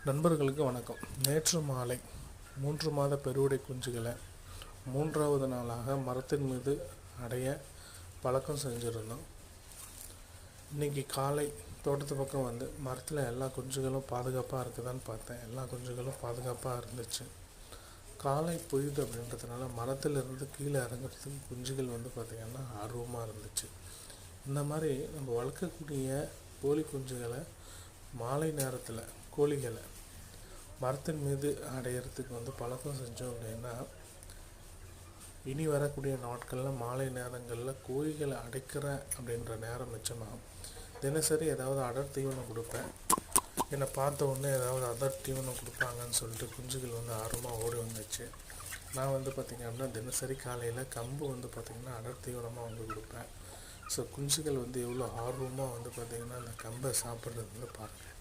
நண்பர்களுக்கு வணக்கம். நேற்று மாலை 3 மாத பெருவிடை குஞ்சுகளை 3வது நாளாக மரத்தின் மீது அடைய பழக்கம் செஞ்சுருந்தோம். இன்றைக்கி காலை தோட்டத்து பக்கம் வந்து மரத்தில் எல்லா குஞ்சுகளும் பாதுகாப்பாக இருக்குதான்னு பார்த்தேன். எல்லா குஞ்சுகளும் பாதுகாப்பாக இருந்துச்சு. காலை பொய்யுது அப்படின்றதுனால மரத்திலிருந்து கீழே இறங்குறதுக்கு குஞ்சுகள் வந்து பார்த்திங்கன்னா ஆர்வமாக இருந்துச்சு. இந்த மாதிரி நம்ம வளர்க்கக்கூடிய கோழி குஞ்சுகளை மாலை நேரத்தில் கோழிகளை மரத்தின் மீது அடையிறதுக்கு வந்து பழக்கம் செஞ்சோம் அப்படின்னா இனி வரக்கூடிய நாட்களில் மாலை நேரங்களில் கோழிகளை அடைக்கிற அப்படின்ற நேரம் மிச்சமாகும். தினசரி ஏதாவது அடர் தீவனம் கொடுப்பேன். என்னை பார்த்த உடனே ஏதாவது அடர் தீவனம் கொடுப்பாங்கன்னு சொல்லிட்டு குஞ்சுகள் வந்து ஆர்வமாக ஓடி வந்துச்சு. நான் வந்து பார்த்திங்க அப்படின்னா தினசரி காலையில் கம்பு வந்து பார்த்திங்கன்னா அடர் தீவனமாக வந்து கொடுப்பேன். ஸோ குஞ்சுகள் வந்து எவ்வளோ ஆர்வமாக வந்து பார்த்திங்கன்னா அந்த கம்பை சாப்பிட்றது வந்து பாருங்கள்.